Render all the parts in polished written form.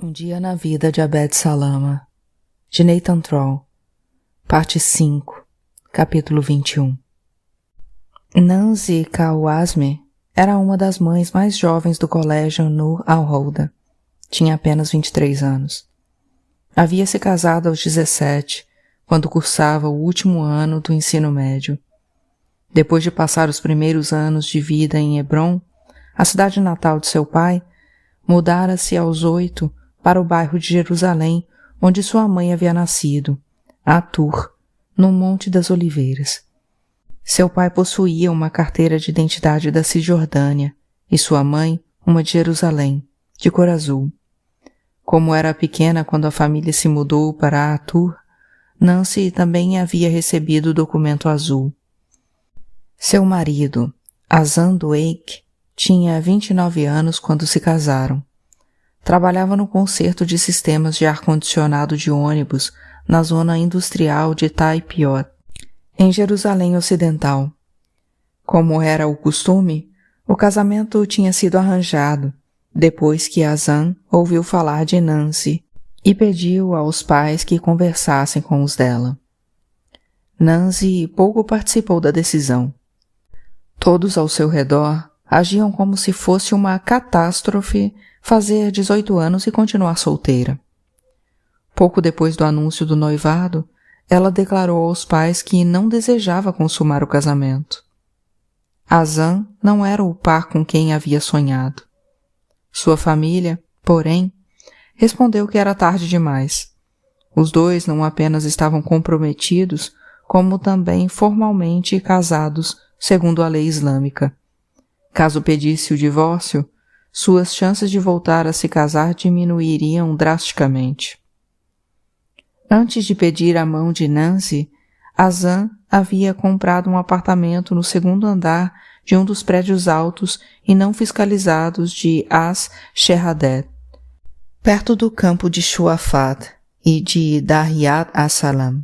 Um dia na vida de Abed Salama, de Nathan Troll, parte 5, capítulo 21. Nancy Kawasme era uma das mães mais jovens do colégio Nur al-Huda. Tinha apenas 23 anos. Havia se casado aos 17, quando cursava o último ano do ensino médio. Depois de passar os primeiros anos de vida em Hebron, a cidade natal de seu pai, mudara-se aos 8 para o bairro de Jerusalém, onde sua mãe havia nascido, a Tur, no Monte das Oliveiras. Seu pai possuía uma carteira de identidade da Cisjordânia e sua mãe uma de Jerusalém, de cor azul. Como era pequena quando a família se mudou para a Tur, Nancy também havia recebido o documento azul. Seu marido, Azan Dueik, tinha 29 anos quando se casaram. Trabalhava no conserto de sistemas de ar-condicionado de ônibus na zona industrial de Taipiot, em Jerusalém Ocidental. Como era o costume, o casamento tinha sido arranjado depois que Azan ouviu falar de Nancy e pediu aos pais que conversassem com os dela. Nancy pouco participou da decisão. Todos ao seu redor agiam como se fosse uma catástrofe fazer 18 anos e continuar solteira. Pouco depois do anúncio do noivado, ela declarou aos pais que não desejava consumar o casamento. Azan não era o par com quem havia sonhado. Sua família, porém, respondeu que era tarde demais. Os dois não apenas estavam comprometidos, como também formalmente casados, segundo a lei islâmica. Caso pedisse o divórcio, suas chances de voltar a se casar diminuiriam drasticamente. Antes de pedir a mão de Nancy, Azan havia comprado um apartamento no segundo andar de um dos prédios altos e não fiscalizados de As-Shehadet, perto do campo de Shuafat e de Dariyat as-Salam.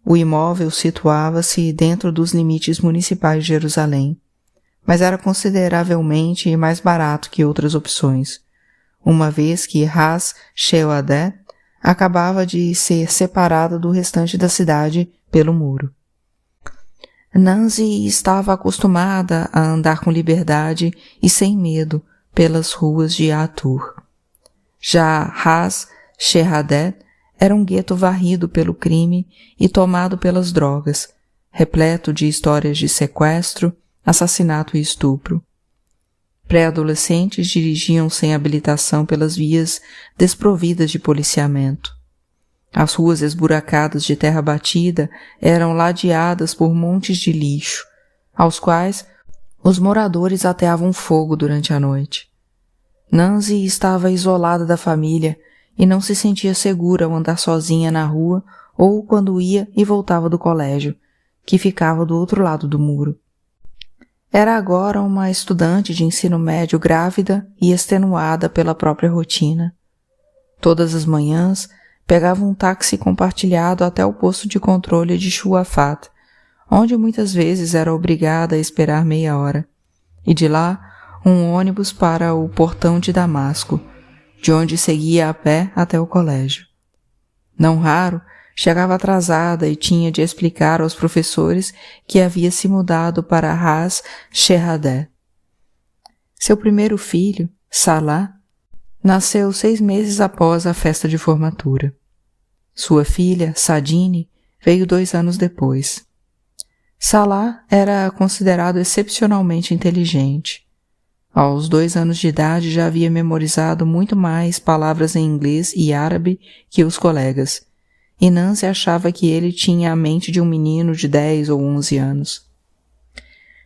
O imóvel situava-se dentro dos limites municipais de Jerusalém, mas era consideravelmente mais barato que outras opções, uma vez que As-Shehadet acabava de ser separada do restante da cidade pelo muro. Nancy estava acostumada a andar com liberdade e sem medo pelas ruas de Atur. Já As-Shehadet era um gueto varrido pelo crime e tomado pelas drogas, repleto de histórias de sequestro, assassinato e estupro. Pré-adolescentes dirigiam sem habilitação pelas vias desprovidas de policiamento. As ruas esburacadas de terra batida eram ladeadas por montes de lixo, aos quais os moradores ateavam fogo durante a noite. Nancy estava isolada da família e não se sentia segura ao andar sozinha na rua ou quando ia e voltava do colégio, que ficava do outro lado do muro. Era agora uma estudante de ensino médio grávida e extenuada pela própria rotina. Todas as manhãs, pegava um táxi compartilhado até o posto de controle de Shuafat, onde muitas vezes era obrigada a esperar meia hora, e de lá um ônibus para o portão de Damasco, de onde seguia a pé até o colégio. Não raro, chegava atrasada e tinha de explicar aos professores que havia se mudado para As-Shehadet. Seu primeiro filho, Salah, nasceu 6 meses após a festa de formatura. Sua filha, Sadine, veio 2 anos depois. Salah era considerado excepcionalmente inteligente. Aos 2 anos de idade já havia memorizado muito mais palavras em inglês e árabe que os colegas, e Nancy achava que ele tinha a mente de um menino de 10 ou 11 anos.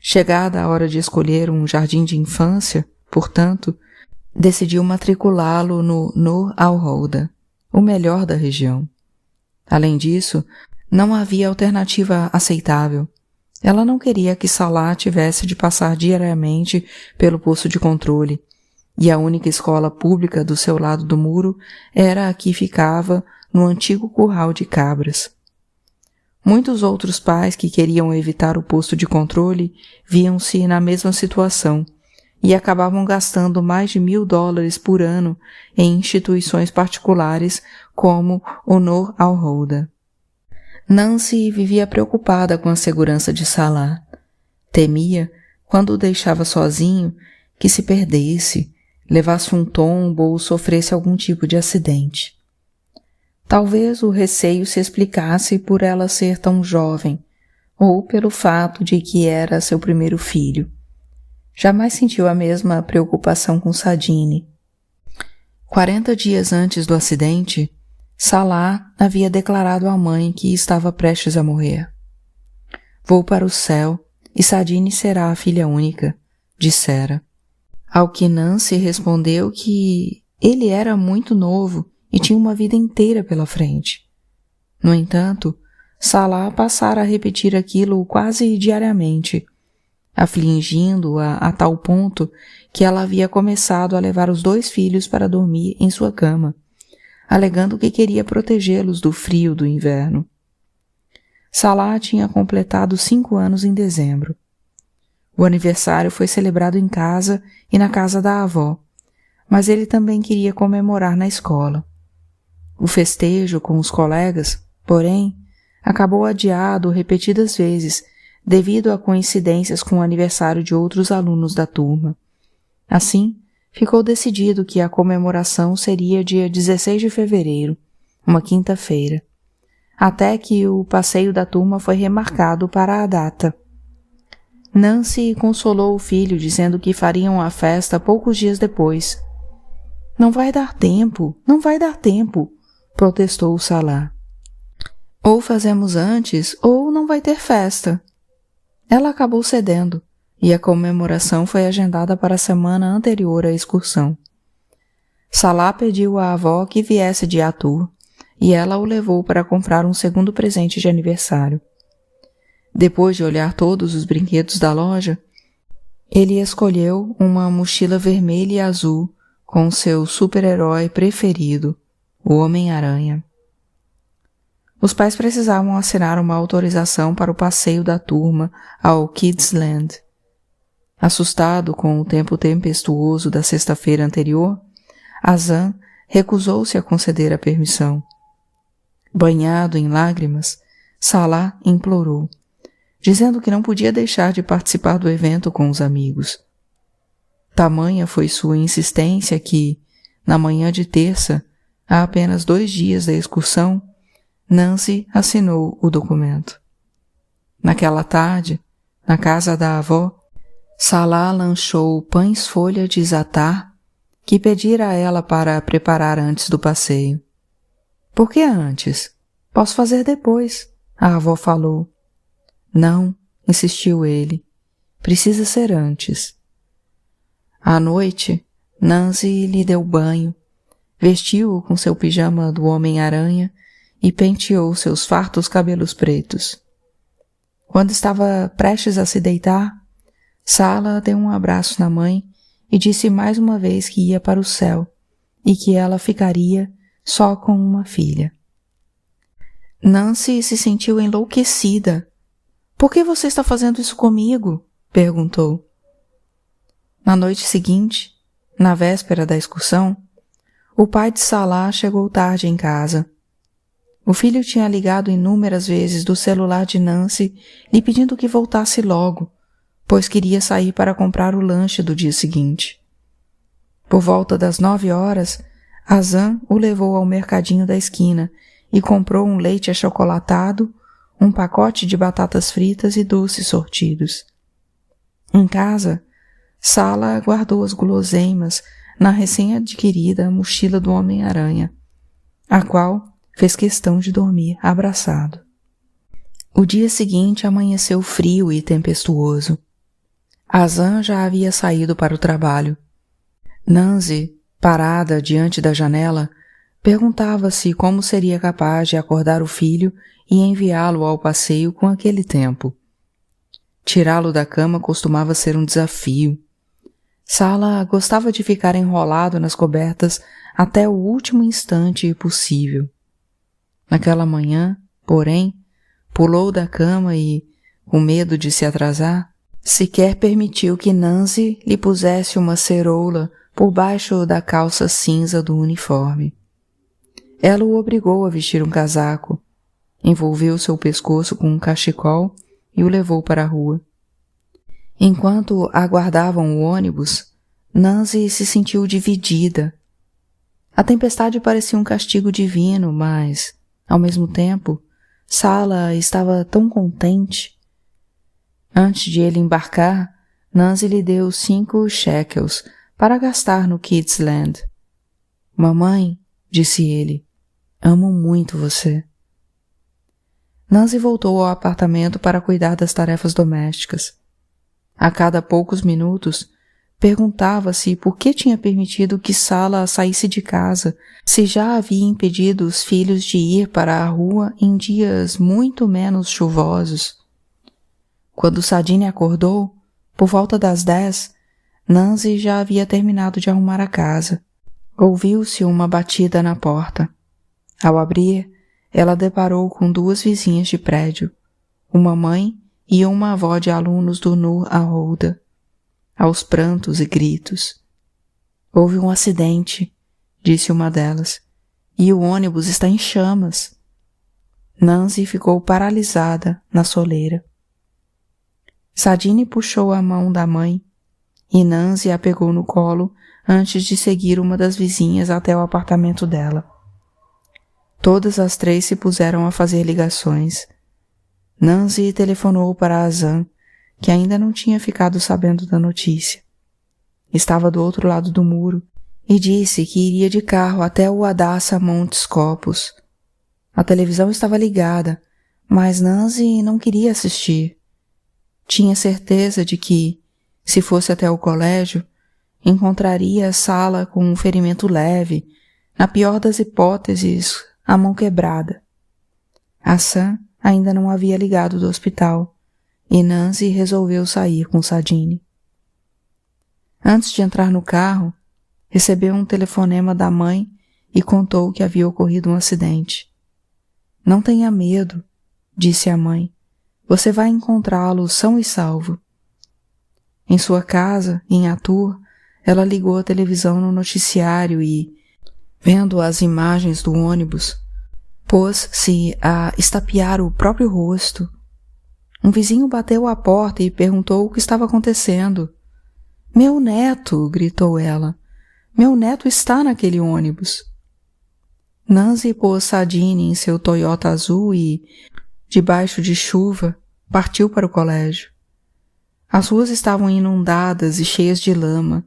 Chegada a hora de escolher um jardim de infância, portanto, decidiu matriculá-lo no Nur al-Huda, o melhor da região. Além disso, não havia alternativa aceitável. Ela não queria que Salah tivesse de passar diariamente pelo posto de controle, e a única escola pública do seu lado do muro era a que ficava no antigo curral de cabras. Muitos outros pais que queriam evitar o posto de controle viam-se na mesma situação e acabavam gastando mais de $1.000 por ano em instituições particulares como o Nur al-Huda. Nancy vivia preocupada com a segurança de Salah. Temia, quando o deixava sozinho, que se perdesse, levasse um tombo ou sofresse algum tipo de acidente. Talvez o receio se explicasse por ela ser tão jovem, ou pelo fato de que era seu primeiro filho. Jamais sentiu a mesma preocupação com Sadine. 40 dias antes do acidente, Salah havia declarado à mãe que estava prestes a morrer. Vou para o céu e Sadine será a filha única, dissera. Ao que Nancy respondeu que ele era muito novo e tinha uma vida inteira pela frente. No entanto, Salah passara a repetir aquilo quase diariamente, afligindo-a a tal ponto que ela havia começado a levar os 2 filhos para dormir em sua cama, alegando que queria protegê-los do frio do inverno. Salah tinha completado 5 anos em dezembro. O aniversário foi celebrado em casa e na casa da avó, mas ele também queria comemorar na escola. O festejo com os colegas, porém, acabou adiado repetidas vezes devido a coincidências com o aniversário de outros alunos da turma. Assim, ficou decidido que a comemoração seria dia 16 de fevereiro, uma quinta-feira, até que o passeio da turma foi remarcado para a data. Nancy consolou o filho dizendo que fariam a festa poucos dias depois. Não vai dar tempo, protestou Salah. Ou fazemos antes, ou não vai ter festa. Ela acabou cedendo, e a comemoração foi agendada para a semana anterior à excursão. Salah pediu à avó que viesse de Atur, e ela o levou para comprar um segundo presente de aniversário. Depois de olhar todos os brinquedos da loja, ele escolheu uma mochila vermelha e azul com seu super-herói preferido, o Homem-Aranha. Os pais precisavam assinar uma autorização para o passeio da turma ao Kids Land. Assustado com o tempo tempestuoso da sexta-feira anterior, Azan recusou-se a conceder a permissão. Banhado em lágrimas, Salah implorou, dizendo que não podia deixar de participar do evento com os amigos. Tamanha foi sua insistência que, na manhã de terça, a apenas 2 dias da excursão, Nancy assinou o documento. Naquela tarde, na casa da avó, Salah lanchou pães folha de zatar que pedira a ela para preparar antes do passeio. Por que antes? Posso fazer depois, a avó falou. Não, insistiu ele. Precisa ser antes. À noite, Nancy lhe deu banho, vestiu-o com seu pijama do Homem-Aranha e penteou seus fartos cabelos pretos. Quando estava prestes a se deitar, Salah deu um abraço na mãe e disse mais uma vez que ia para o céu e que ela ficaria só com uma filha. Nancy se sentiu enlouquecida. Por que você está fazendo isso comigo? Perguntou. Na noite seguinte, na véspera da excursão, o pai de Salah chegou tarde em casa. O filho tinha ligado inúmeras vezes do celular de Nancy lhe pedindo que voltasse logo, pois queria sair para comprar o lanche do dia seguinte. Por volta das 9 horas, Azan o levou ao mercadinho da esquina e comprou um leite achocolatado, um pacote de batatas fritas e doces sortidos. Em casa, Salah guardou as guloseimas na recém-adquirida mochila do Homem-Aranha, a qual fez questão de dormir abraçado. O dia seguinte amanheceu frio e tempestuoso. Azan já havia saído para o trabalho. Nancy, parada diante da janela, perguntava-se como seria capaz de acordar o filho e enviá-lo ao passeio com aquele tempo. Tirá-lo da cama costumava ser um desafio. Salah gostava de ficar enrolado nas cobertas até o último instante possível. Naquela manhã, porém, pulou da cama e, com medo de se atrasar, Sequer permitiu que Nancy lhe pusesse uma ceroula por baixo da calça cinza do uniforme. Ela o obrigou a vestir um casaco, envolveu seu pescoço com um cachecol e o levou para a rua. Enquanto aguardavam o ônibus, Nancy se sentiu dividida. A tempestade parecia um castigo divino, mas, ao mesmo tempo, Sala estava tão contente. Antes de ele embarcar, Nancy lhe deu 5 shekels para gastar no Kids Land. Mamãe, disse ele, amo muito você. Nancy voltou ao apartamento para cuidar das tarefas domésticas. A cada poucos minutos, perguntava-se por que tinha permitido que Sala saísse de casa, se já havia impedido os filhos de ir para a rua em dias muito menos chuvosos. Quando Sadine acordou, por volta das 10, Nancy já havia terminado de arrumar a casa. Ouviu-se uma batida na porta. Ao abrir, ela deparou com 2 vizinhas de prédio, uma mãe e uma avó de alunos do Nur al-Huda, aos prantos e gritos. Houve um acidente, disse uma delas, e o ônibus está em chamas. Nancy ficou paralisada na soleira. Sadine puxou a mão da mãe e Nancy a pegou no colo antes de seguir uma das vizinhas até o apartamento dela. Todas as 3 se puseram a fazer ligações. Nancy telefonou para Azan, que ainda não tinha ficado sabendo da notícia. Estava do outro lado do muro e disse que iria de carro até o Hadassah Mount Scopus. A televisão estava ligada, mas Nancy não queria assistir. Tinha certeza de que, se fosse até o colégio, encontraria a Sala com um ferimento leve, na pior das hipóteses, a mão quebrada. Hassan ainda não havia ligado do hospital e Nancy resolveu sair com Sadine. Antes de entrar no carro, recebeu um telefonema da mãe e contou que havia ocorrido um acidente. Não tenha medo, disse a mãe. Você vai encontrá-lo são e salvo. Em sua casa, em Atur, ela ligou a televisão no noticiário e, vendo as imagens do ônibus, pôs-se a estapear o próprio rosto. Um vizinho bateu à porta e perguntou o que estava acontecendo. Meu neto, gritou ela. Meu neto está naquele ônibus. Nancy pôs Sadine em seu Toyota azul e, debaixo de chuva, partiu para o colégio. As ruas estavam inundadas e cheias de lama,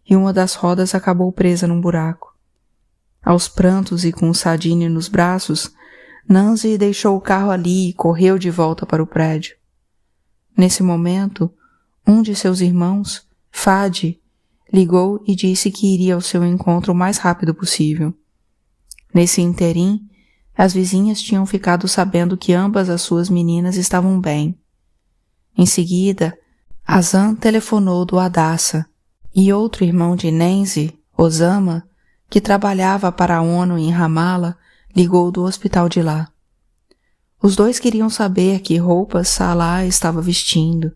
e uma das rodas acabou presa num buraco. Aos prantos e com Sadine nos braços, Nancy deixou o carro ali e correu de volta para o prédio. Nesse momento, um de seus irmãos, Fadi, ligou e disse que iria ao seu encontro o mais rápido possível. Nesse interim, as vizinhas tinham ficado sabendo que ambas as suas meninas estavam bem. Em seguida, Azan telefonou do Hadassah e outro irmão de Nancy, Osama, que trabalhava para a ONU em Ramallah, ligou do hospital de lá. Os 2 queriam saber que roupas Salah estava vestindo.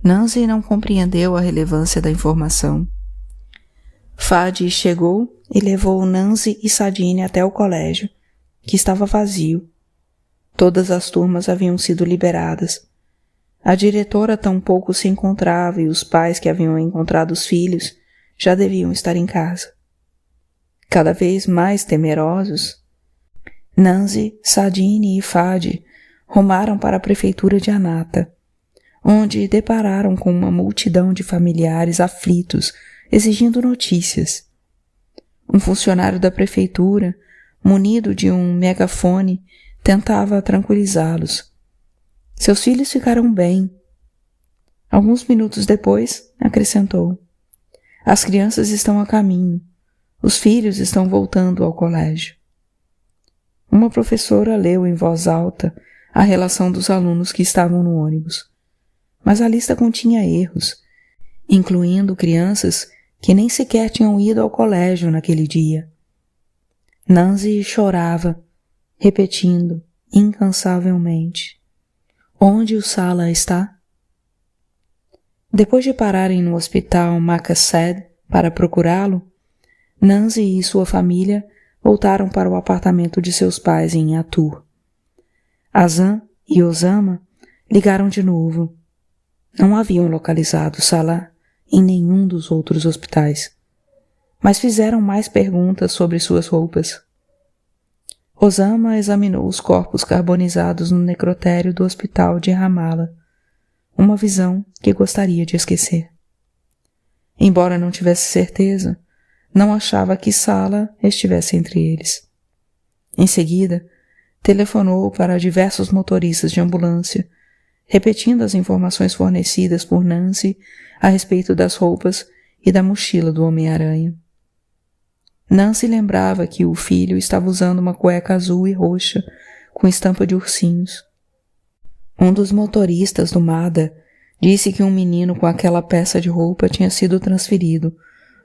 Nancy não compreendeu a relevância da informação. Fadi chegou e levou Nancy e Sadine até o colégio, que estava vazio. Todas as turmas haviam sido liberadas. A diretora tampouco se encontrava e os pais que haviam encontrado os filhos já deviam estar em casa. Cada vez mais temerosos, Nancy, Sadine e Fadi rumaram para a prefeitura de Anata, onde depararam com uma multidão de familiares aflitos exigindo notícias. Um funcionário da prefeitura, munido de um megafone, tentava tranquilizá-los. Seus filhos ficaram bem. Alguns minutos depois, acrescentou: as crianças estão a caminho. Os filhos estão voltando ao colégio. Uma professora leu em voz alta a relação dos alunos que estavam no ônibus, mas a lista continha erros, incluindo crianças que nem sequer tinham ido ao colégio naquele dia. Nancy chorava, repetindo incansavelmente: onde o Sala está? Depois de pararem no hospital Macassad para procurá-lo, Nancy e sua família voltaram para o apartamento de seus pais em Atur. Azam e Osama ligaram de novo. Não haviam localizado Salah em nenhum dos outros hospitais, mas fizeram mais perguntas sobre suas roupas. Osama examinou os corpos carbonizados no necrotério do hospital de Ramallah, uma visão que gostaria de esquecer. Embora não tivesse certeza, não achava que Salah estivesse entre eles. Em seguida, telefonou para diversos motoristas de ambulância, repetindo as informações fornecidas por Nancy a respeito das roupas e da mochila do Homem-Aranha. Nancy lembrava que o filho estava usando uma cueca azul e roxa com estampa de ursinhos. Um dos motoristas do MADA disse que um menino com aquela peça de roupa tinha sido transferido,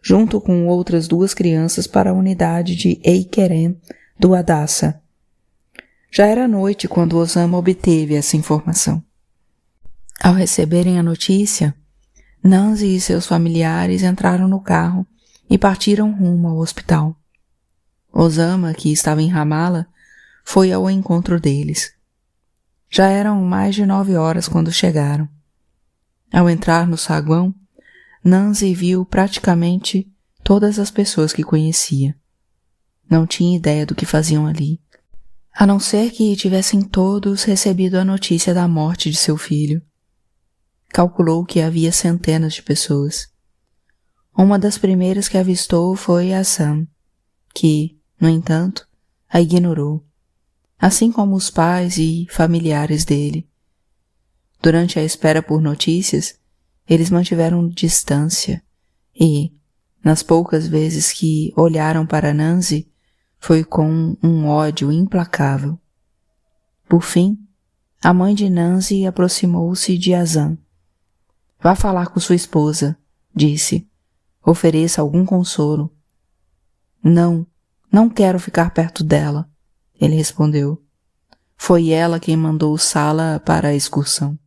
junto com outras 2 crianças, para a unidade de Eikerem do Hadassah. Já era noite quando Osama obteve essa informação. Ao receberem a notícia, Nancy e seus familiares entraram no carro e partiram rumo ao hospital. Osama, que estava em Ramallah, foi ao encontro deles. Já eram mais de 9 horas quando chegaram. Ao entrar no saguão, Nancy viu praticamente todas as pessoas que conhecia. Não tinha ideia do que faziam ali, a não ser que tivessem todos recebido a notícia da morte de seu filho. Calculou que havia centenas de pessoas. Uma das primeiras que avistou foi a Sam, que, no entanto, a ignorou, assim como os pais e familiares dele. Durante a espera por notícias, eles mantiveram distância e, nas poucas vezes que olharam para Nancy, foi com um ódio implacável. Por fim, a mãe de Nancy aproximou-se de Azam. Vá falar com sua esposa, disse. Ofereça algum consolo. Não quero ficar perto dela, ele respondeu. Foi ela quem mandou Salah para a excursão.